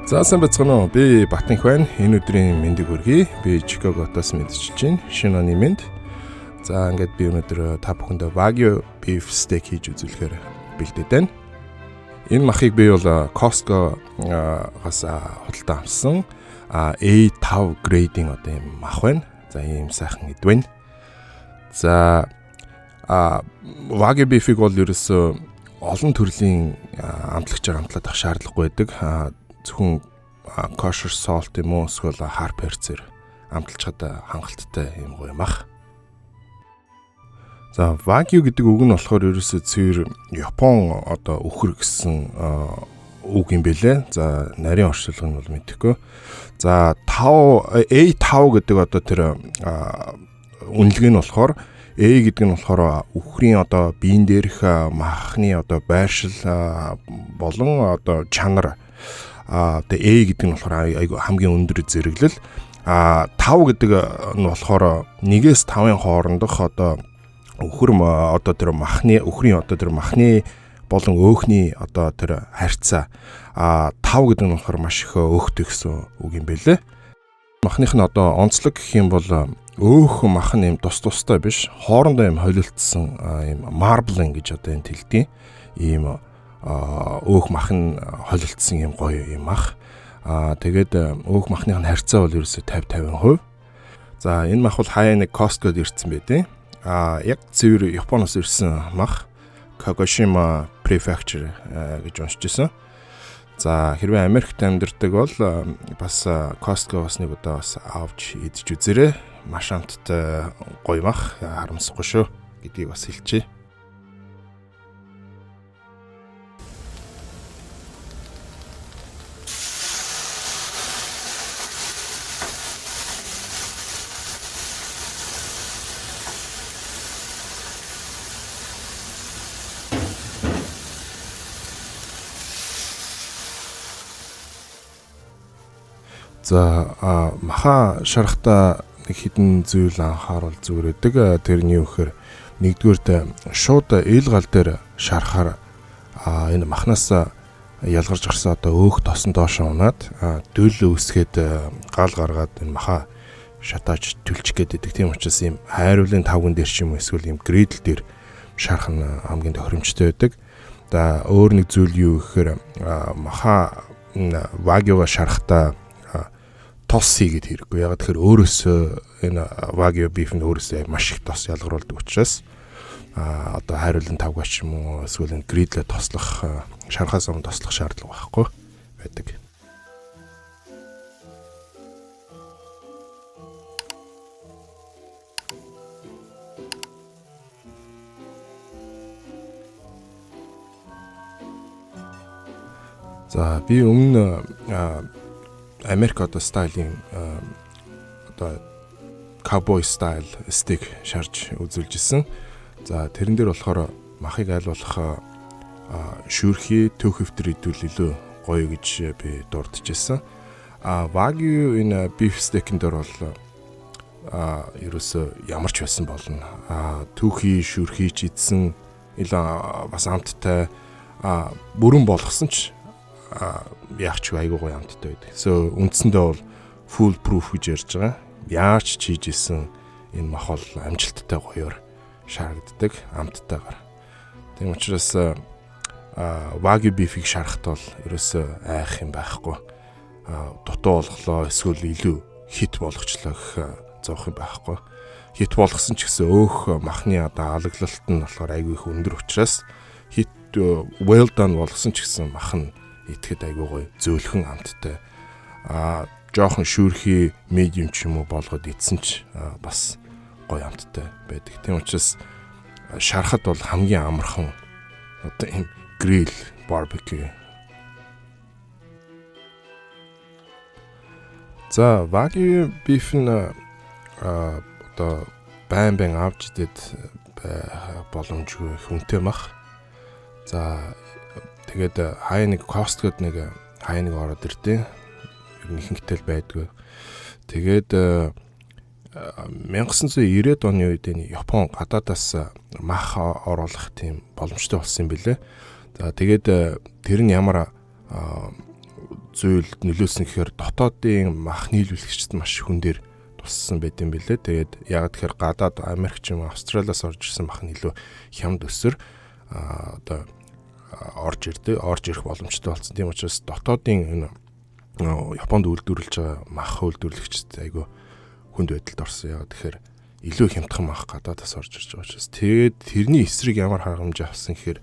За сайн бацгаана уу. Би Батанх байна. Энэ өдрийн мэндийг хүргэе. Би Чикаготоос мэдчилж байна. Шинэ оны мэнд. За ингээд би өнөөдөр та бүхэндээ Wagyu beef steak хийж үзүүлэхээр бэлдээд байна. Энэ махыг би бол Costco-гаас худалдан авсан. A5 grading одоо юм мах байна. За ийм сайхан эд байна. За Wagyu beef-ийг бол ерөөсөө олон төрлийн амтлагчаар амтлаад авах шаардлагагүй байдаг. Зөвхөн kosher salt юм уу эсвэл харп перцээр амталчаад хангалттай юм гоё мах. За Wagyu гэдэг үг нь болохоор ерөөсөө цэвэр Япон одоо үхэр гэсэн үг юм бэлээ. За нарийн орчуулга нь бол мэдэхгүй. За A5 гэдэг одоо тэр үнэлгээ нь болохоор A гэдэг нь болохоор үхрийн одоо биен дээрх махны одоо байршил болон одоо чанар. Тэгээ A гэдэг нь болохоор хамгийн өндөр зэрэглэл. 5 гэдэг нь болохоор 1-5 хоорондох одоо үхэр тэр махны үхрийн тэр махны болон өөхний тэр харьцаа. 5 гэдэг нь болохоор маш их өөхтэй гэсэн үг юм байлээ. Махных нь онцлог гэх юм бол өөх мах нь юм тустай биш, хоорондоо юм холилдсон юм marbling гэж энэ тэлдэг. Ийм өөх мах нь холилдсон юм гоё юм мах. Тэгээд өөх махных нь харьцаа бол ерөөсөй 50-50%. За энэ мах бол хаяа нэг Costco-д ирсэн байдیں۔ Яг цэвэр Японоос ирсэн мах. Kagoshima Prefecture гэж уншижсэн. За хэрвээ Америкт амьдардаг бол бас Costco-гоос нэг удаа бас авч идэж үзээрэй. Маш амттай гоё мах, харамсахгүй шүү гэдгийг бас хэлчихье. За маха шарахта нэг хідэн зүйл анхааруул зүгээр байдаг. Тэрний үхээр нэгдүгээрт шууд ил гал дээр шарахаар энэ махнаас ялгарч гарсан өөх тосон доош унаад дөл үүсгээд гал гаргаад энэ маха шатааж төлчих гээд идэг. Тийм учраас ийм хайруулын тавган дээр ч юм уу эсвэл ийм грэдл дээр шарах нь хамгийн тохиромжтой байдаг. За өөр нэг зүйл юу гэхээр маха Wagyu-га шарахта тос хийгээд хэрэггүй. Яг тэгэхээр өөрөөсөө энэ Wagyu beef нь өөрөөсөө маш их тос ялгаруулдаг учраас одоо хайруулын тавгаач юм уу эсвэл энэ гридлээ тослох шархаас өмнө тослох шаардлага байхгүй байдаг. За би өмнө Америк стилийн cowboy style steak шарж үзүүлжсэн. За тэрэн дээр болохоор махыг аль болох шүүрхий төөх хөвтөр идвэл илүү гоё гэж би дурдчихсан. Wagyu энэ beef steak-ын дээр бол ерөөсөө ямар ч байсан болно. Түүхий шүүрхий ч идсэн илүү бас амттай бүрэн болгосон ч яах ч айгүй гоё амттай байдаг. So үндсэндээ бол full proof гэж ярьж байгаа. Яаж ч хийжсэн энэ мах бол амжилттай гоёор шарагддаг амттайгаар. Тийм учраас Wagyu beef-ийг шарахт бол ерөөсөө айх юм байхгүй. Дутуу болголоо эсвэл илүү хит болгочлоо гэх зовх юм байхгүй. Хит болгосон ч гэсэн өөх махны алаглалт нь болохоор айгүй их өндөр учраас хит well done болгосон ч гэсэн мах нь итгэхэд айгүй гоё зөөлхөн амттай. Жоохон шүүрхий medium ч юм уу болгоод идсэн ч бас гоё амттай байдаг. Тийм учраас шарахад бол хамгийн амархан одоо ийм grill barbecue. За Wagyu beef нь одоо байн авч идээд боломжгүй хүнтэй мах. За тэгээд хаяа нэг Costco-д нэг хаяа нэг ороод ирдээ. Ер нь ихэнхтэй л байдгүй. Тэгээд 1990-ад оны үед энэ Япон гадаадаас мах оруулах тийм боломжтой болсон юм билээ. За тэгээд тэр нь ямар зүйлд нөлөөсөн гэхээр дотоодын мах нийлүүлэгчд маш хүн дээр туссан байт юм билээ. Тэгээд яг тэгэхээр гадаад Америк ч юм уу Австралиас орж ирсэн мах нь илүү хямд өсөр одоо орж ирэх боломжтой болсон. Тийм учраас дотоодын энэ Японд үйлдвэрлэж байгаа мах үйлдвэрлэгчд айгүй хүнд байдалд орсон. Яг тэгэхээр илүү хямдхан мах гадаадаас орж ирж байгаа учраас тэгээд тэрний эсрэг ямар хангамж авсан гэхээр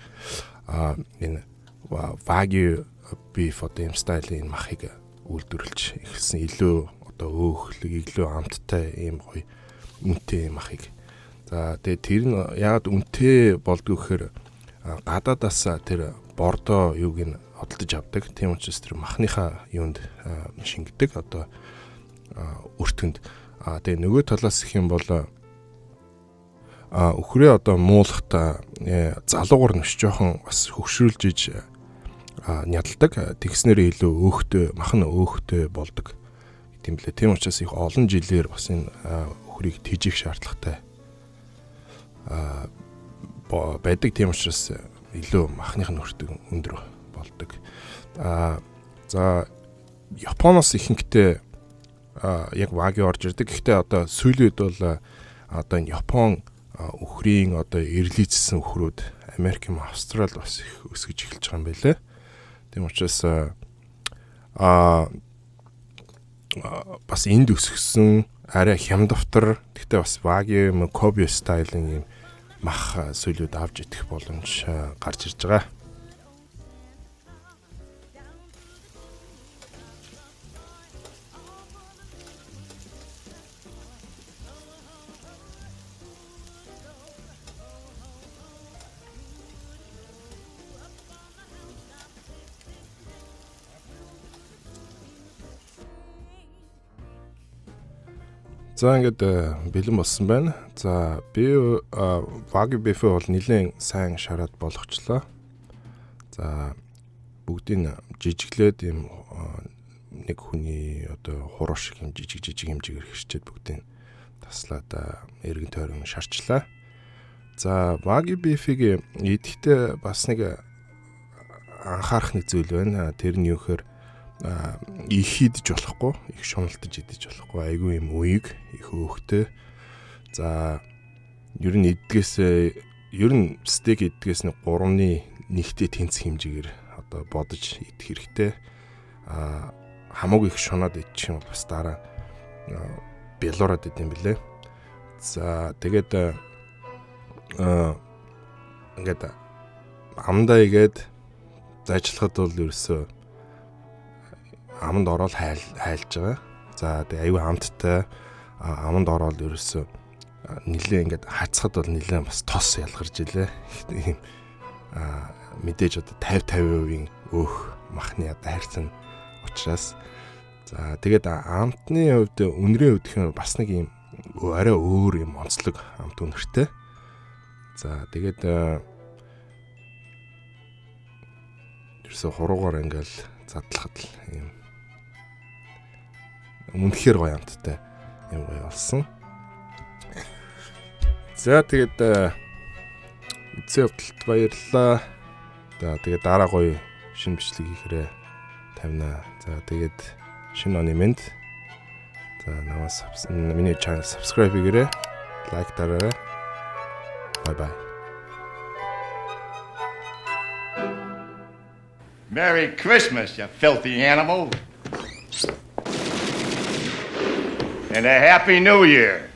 энэ Wagyu beef одоо юм стилийн махыг үйлдвэрлэж эхэлсэн. Илүү одоо өөхлөг, илүү амттай ийм гоё үнэтэй махыг. За тэгээд тэр нь яагаад үнэтэй болдгоо гэхээр гадаадаас тэр бордоо юуг нь хөдөлж авдаг. Тийм учраас тэр махныхаа юунд шингэдэг одоо өртгөнд. Тэгээ нөгөө талаас их юм бол өхрөө одоо муулахта залуугаар нь жоохон бас хөвшрүүлж иж нядалдаг. Тэгснээр илүү өөхтэй, мах нь өөхтэй болдог. Тийм лээ. Тийм учраас их олон жилээр бас энэ өхрийг тэжих шаардлагатай байдаг. Тийм учраас илүү махных нь өртөг өндөр болдог. За Японоос ихэнхдээ яг Wagyu орж ирдэг. Гэхдээ одоо сүүлийн үед бол одоо энэ Япон өхрийн одоо эрлийцсэн өхрүүд Америк, Австрал бас их өсгөж эхэлж байгаа юм байлээ. Тийм учраас бас энд өсгсөн арай хямдвтар. Гэхдээ бас Wagyu, Kobe стилийн юм мах сүүлийн үед авч идэх боломж гарч ирж байгаа. За ингээд бэлэн болсон байна. За би Wagyu beef бол нэлээд сайн шараад болгочлоо. За бүгдийг жижиглээд юм нэг хүний одоо хуруу шиг юм жижиг хэмжээгээр хэрчээд бүгдийг таслаад эргэн тойрон шарчлаа. За Wagyu beef-ийг идэхдээ бас нэг анхаарах нэг зүйл байна. Тэр нь юу гэхээр их идэж болохгүй, их шуналтаж идэж болохгүй. Айгүй юм үеиг их өөхтэй. За ер нь стейк иддгээс нэг 3-ны 1-тэй тэнцэх хэмжээгээр одоо бодож идэх хэрэгтэй. Хамаагүй их шунаад идчих юм бас дараа бэлороод идэм билээ. За тэгээд ингээд амдаа игээд зайчлахад бол ерөөсөө аманд ороод хайлж байгаа. За тэгээ аюу амттай аманд ороод ерөөсөө нилээ ингээд хацхад бол нилээ бас тос ялгарч илээ. ийм мэдээж одоо 50-50% өөх махны одоо хайрцан учраас за тэгээд амтны хувьд үнэрийн хувьд гэх юм бас нэг ийм арай өөр юм онцлог амт үнэртэй. За тэгээд ерөөсөө хуруугаар ингээл задлахад ийм үнэхээр гоё амттай юм гоё болсон. За тэгээд эцэг хөвдөлт баярлалаа. За тэгээд дараа гоё шинэ бичлэг хийхээрээ тавина. За тэгээд шинэ оны мэнд. За намаас миний channel subscribe хийгээрэй. Лайк дараарай. Bye bye. Merry Christmas, you filthy animal. And a Happy New Year.